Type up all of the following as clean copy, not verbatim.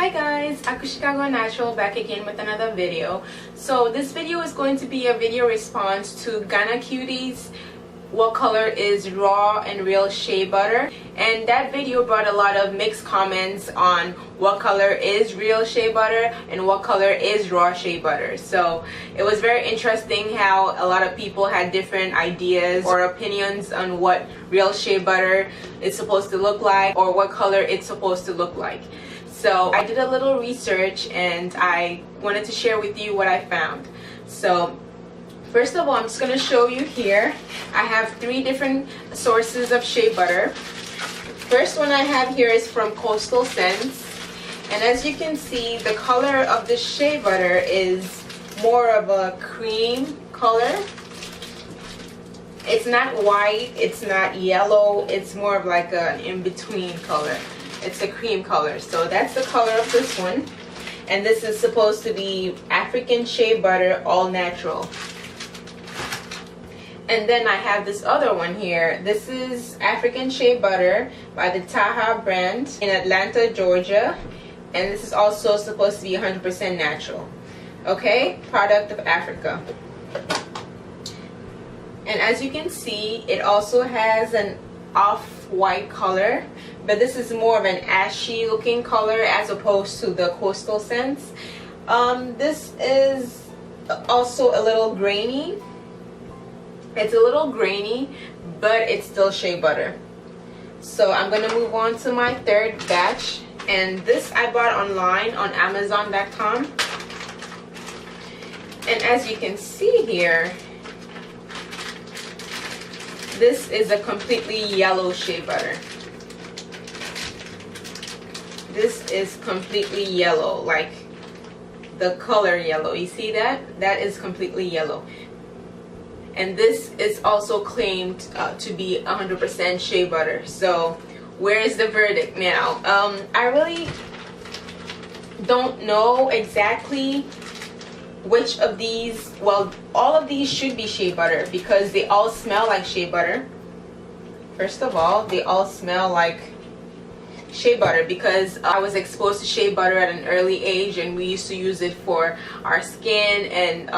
Hi guys, Chicago Natural back again with another video. So this video is going to be a video response to Ghana Cuties what color is raw and real shea butter, and that video brought a lot of mixed comments on what color is real shea butter and what color is raw shea butter. So it was very interesting how a lot of people had different ideas or opinions on what real shea butter is supposed to look like or what color it's supposed to look like. So I did a little research and I wanted to share with you what I found. So first of all, I'm just going to show you here. I have 3 different sources of shea butter. First one I have here is from Coastal Scents. And as you can see, the color of the shea butter is more of a cream color. It's not white, it's not yellow, it's more of like an in-between color. It's a cream color. So that's the color of this one. And this is supposed to be African Shea Butter All Natural. And then I have this other one here. This is African Shea Butter by the Taha brand in Atlanta, Georgia. And this is also supposed to be 100% natural. Okay, product of Africa. And as you can see, it also has an off-white color, but this is more of an ashy looking color as opposed to the Coastal Scents. This is also a little grainy. It's a little grainy, but it's still shea butter. So I'm going to move on to my third batch, and this I bought online on Amazon.com. And as you can see here, this is a completely yellow shea butter. This is completely yellow, like the color yellow. You see that? That is completely yellow. And this is also claimed to be 100% shea butter. So where is the verdict now? I really don't know exactly which of these. Well, all of these should be shea butter because they all smell like shea butter. First of all, they all smell like shea butter because I was exposed to shea butter at an early age, and we used to use it for our skin and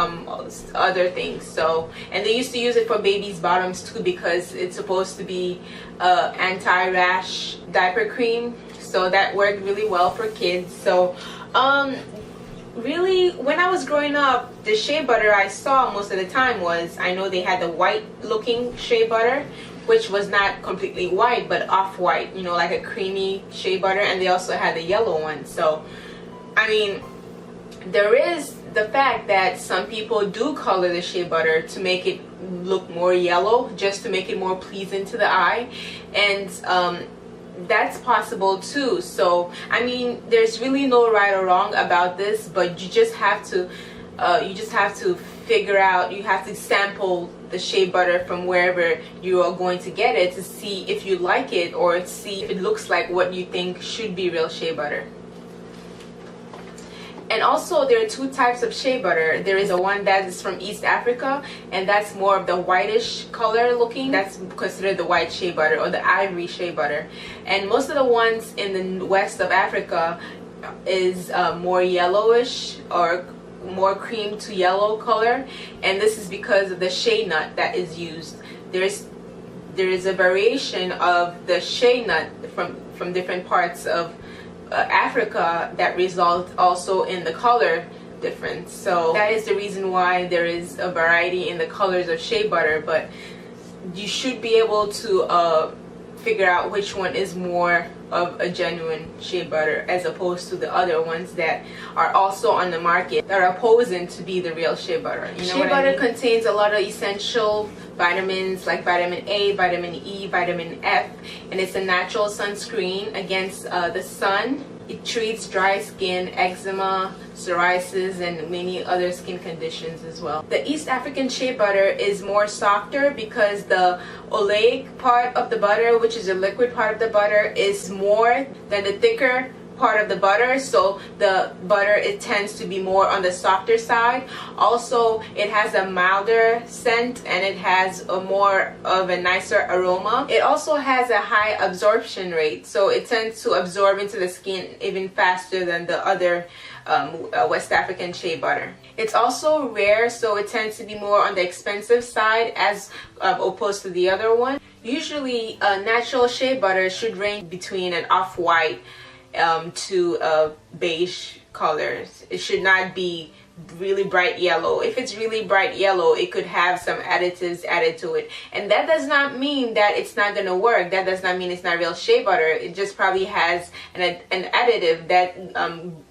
other things. So, and they used to use it for babies' bottoms too because it's supposed to be anti-rash diaper cream. So that worked really well for kids. So really, when I was growing up, the shea butter I saw most of the time was, I know they had the white looking shea butter, which was not completely white but off-white, you know, like a creamy shea butter, and they also had the yellow one. So I mean, there is the fact that some people do color the shea butter to make it look more yellow, just to make it more pleasing to the eye, and that's possible too. So I mean, there's really no right or wrong about this, but you just have to figure out, you have to sample the shea butter from wherever you are going to get it to see if you like it or see if it looks like what you think should be real shea butter. And also, there are 2 types of shea butter. There is a one that is from East Africa, and that's more of the whitish color looking. That's considered the white shea butter or the ivory shea butter. And most of the ones in the west of Africa is more yellowish or more cream to yellow color, and this is because of the shea nut that is used. There is a variation of the shea nut from different parts of Africa that result also in the color difference. So that is the reason why there is a variety in the colors of shea butter, but you should be able to figure out which one is more of a genuine shea butter as opposed to the other ones that are also on the market that are posing to be the real shea butter. You know, shea butter contains a lot of essential vitamins like vitamin A, vitamin E, vitamin F, and it's a natural sunscreen against the sun. It treats dry skin, eczema, psoriasis, and many other skin conditions as well. The East African shea butter is more softer because the oleic part of the butter, which is the liquid part of the butter, is more than the thicker part of the butter, so the butter, it tends to be more on the softer side. Also, it has a milder scent and it has a more of a nicer aroma. It also has a high absorption rate, so it tends to absorb into the skin even faster than the other West African shea butter. It's also rare, so it tends to be more on the expensive side as opposed to the other one. Usually natural shea butter should range between an off-white to beige colors. It should not be really bright yellow. If it's really bright yellow, it could have some additives added to it, and that does not mean that it's not going to work. That does not mean it's not real shea butter. It just probably has an additive that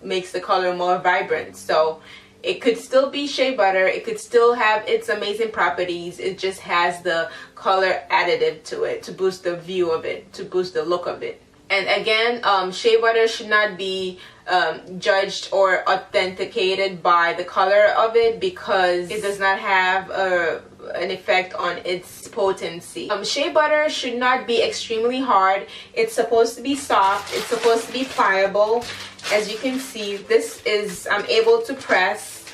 makes the color more vibrant. So it could still be shea butter, it could still have its amazing properties. It just has the color additive to it to boost the view of it, to boost the look of it. And again, shea butter should not be judged or authenticated by the color of it, because it does not have an effect on its potency. Shea butter should not be extremely hard. It's supposed to be soft. It's supposed to be pliable. As you can see, this is, I'm able to press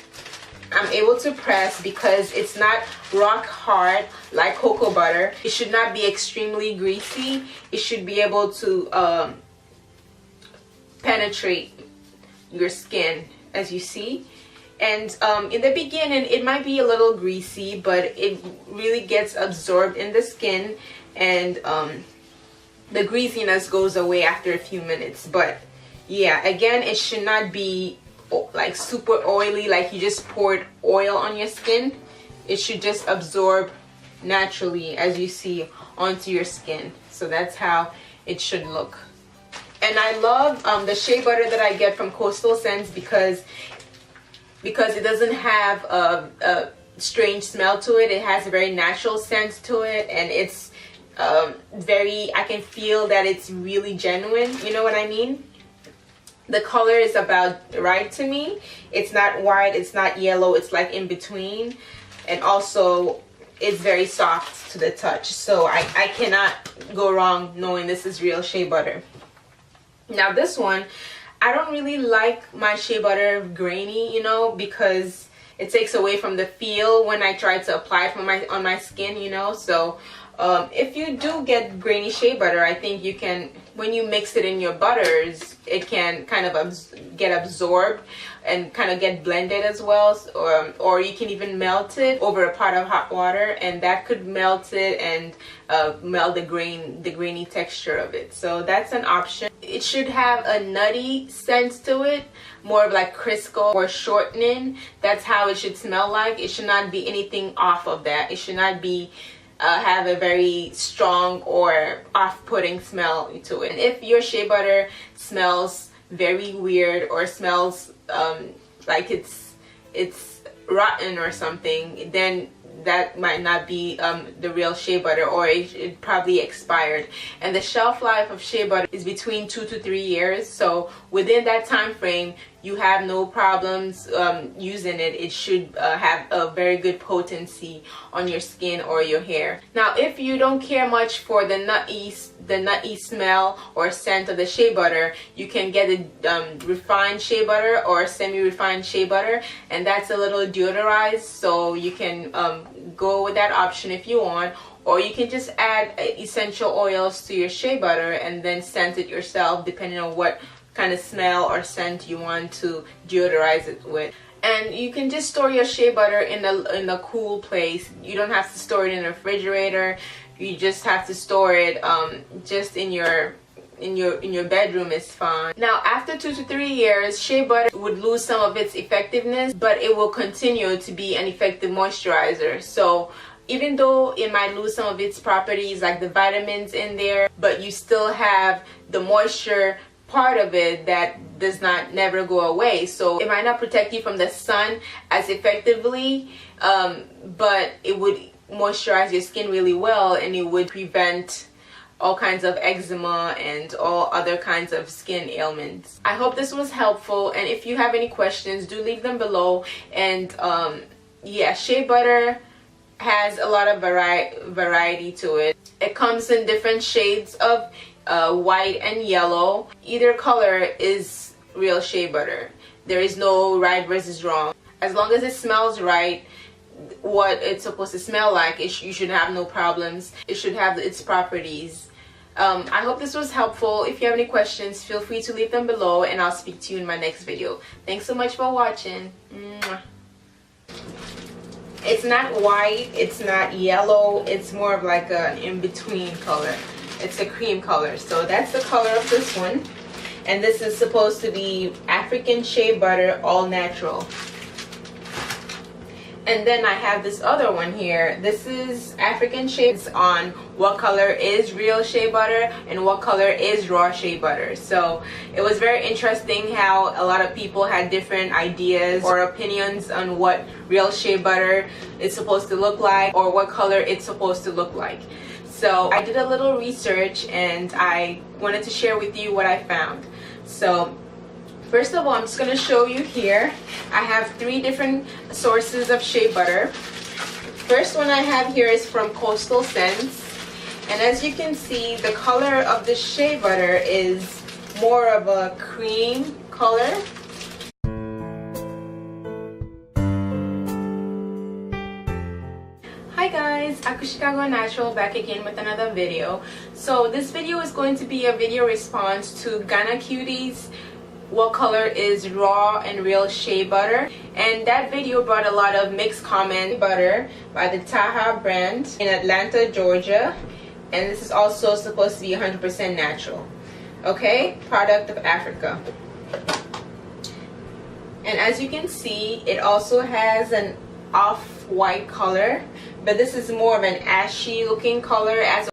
because it's not rock hard like cocoa butter. It should not be extremely greasy. It should be able to penetrate your skin, as you see. And in the beginning it might be a little greasy, but it really gets absorbed in the skin, and the greasiness goes away after a few minutes. But yeah, again, it should not be like super oily, like you just poured oil on your skin. It should just absorb naturally, as you see, onto your skin. So that's how it should look. And I love the shea butter that I get from Coastal Scents because it doesn't have a strange smell to it. It has a very natural scent to it, and it's I can feel that it's really genuine. You know what I mean? The color is about right to me. It's not white, it's not yellow, it's like in between. And also, it's very soft to the touch. So I cannot go wrong knowing this is real shea butter. Now this one, I don't really like my shea butter grainy, you know, because it takes away from the feel when I try to apply it on my skin, you know. So if you do get grainy shea butter, I think you can, when you mix it in your butters, it can kind of get absorbed and kind of get blended as well. Or you can even melt it over a pot of hot water, and that could melt it and melt the grainy texture of it. So that's an option. It should have a nutty sense to it, more of like Crisco or shortening. That's how it should smell like. It should not be anything off of that. It should not be have a very strong or off-putting smell to it. And if your shea butter smells very weird or smells like it's rotten or something, then that might not be the real shea butter, or it probably expired. And the shelf life of shea butter is between 2 to 3 years. So within that time frame, you have no problems using it. It should have a very good potency on your skin or your hair. Now, if you don't care much for the nutty smell or scent of the shea butter, you can get a refined shea butter or semi-refined shea butter, and that's a little deodorized, so you can go with that option if you want. Or you can just add essential oils to your shea butter and then scent it yourself, depending on what kind of smell or scent you want to deodorize it with. And you can just store your shea butter in a cool place. You don't have to store it in a refrigerator. You just have to store it just in your bedroom is fine. Now, after 2 to 3 years, shea butter would lose some of its effectiveness, but it will continue to be an effective moisturizer. So even though it might lose some of its properties like the vitamins in there, but you still have the moisture part of it that does not never go away. So it might not protect you from the sun as effectively, but it would moisturize your skin really well, and it would prevent all kinds of eczema and all other kinds of skin ailments. I hope this was helpful, and if you have any questions, do leave them below. And yeah, shea butter has a lot of variety to it. It comes in different shades of white and yellow. Either color is real shea butter. There is no right versus wrong. As long as it smells right, what it's supposed to smell like, you should have no problems. It should have its properties. I hope this was helpful. If you have any questions, feel free to leave them below, and I'll speak to you in my next video. Thanks so much for watching. Mwah. It's not white, it's not yellow, it's more of like an in-between color. It's a cream color. So that's the color of this one. And this is supposed to be African Shea Butter, all natural. And then I have this other one here. This is African Shea. It's on what color is real shea butter and what color is raw shea butter. So it was very interesting how a lot of people had different ideas or opinions on what real shea butter is supposed to look like, or what color it's supposed to look like. So I did a little research and I wanted to share with you what I found. So first of all, I'm just going to show you here. I have 3 different sources of shea butter. First one I have here is from Coastal Scents. And as you can see, the color of the shea butter is more of a cream color. Hi guys, Aku Chicago Natural back again with another video. So this video is going to be a video response to Ghana Cuties what color is raw and real shea butter, and that video brought a lot of mixed comments. Butter by the Taha brand in Atlanta, Georgia, and this is also supposed to be 100% natural. Okay, product of Africa. And as you can see, it also has an off-white color, but this is more of an ashy looking color as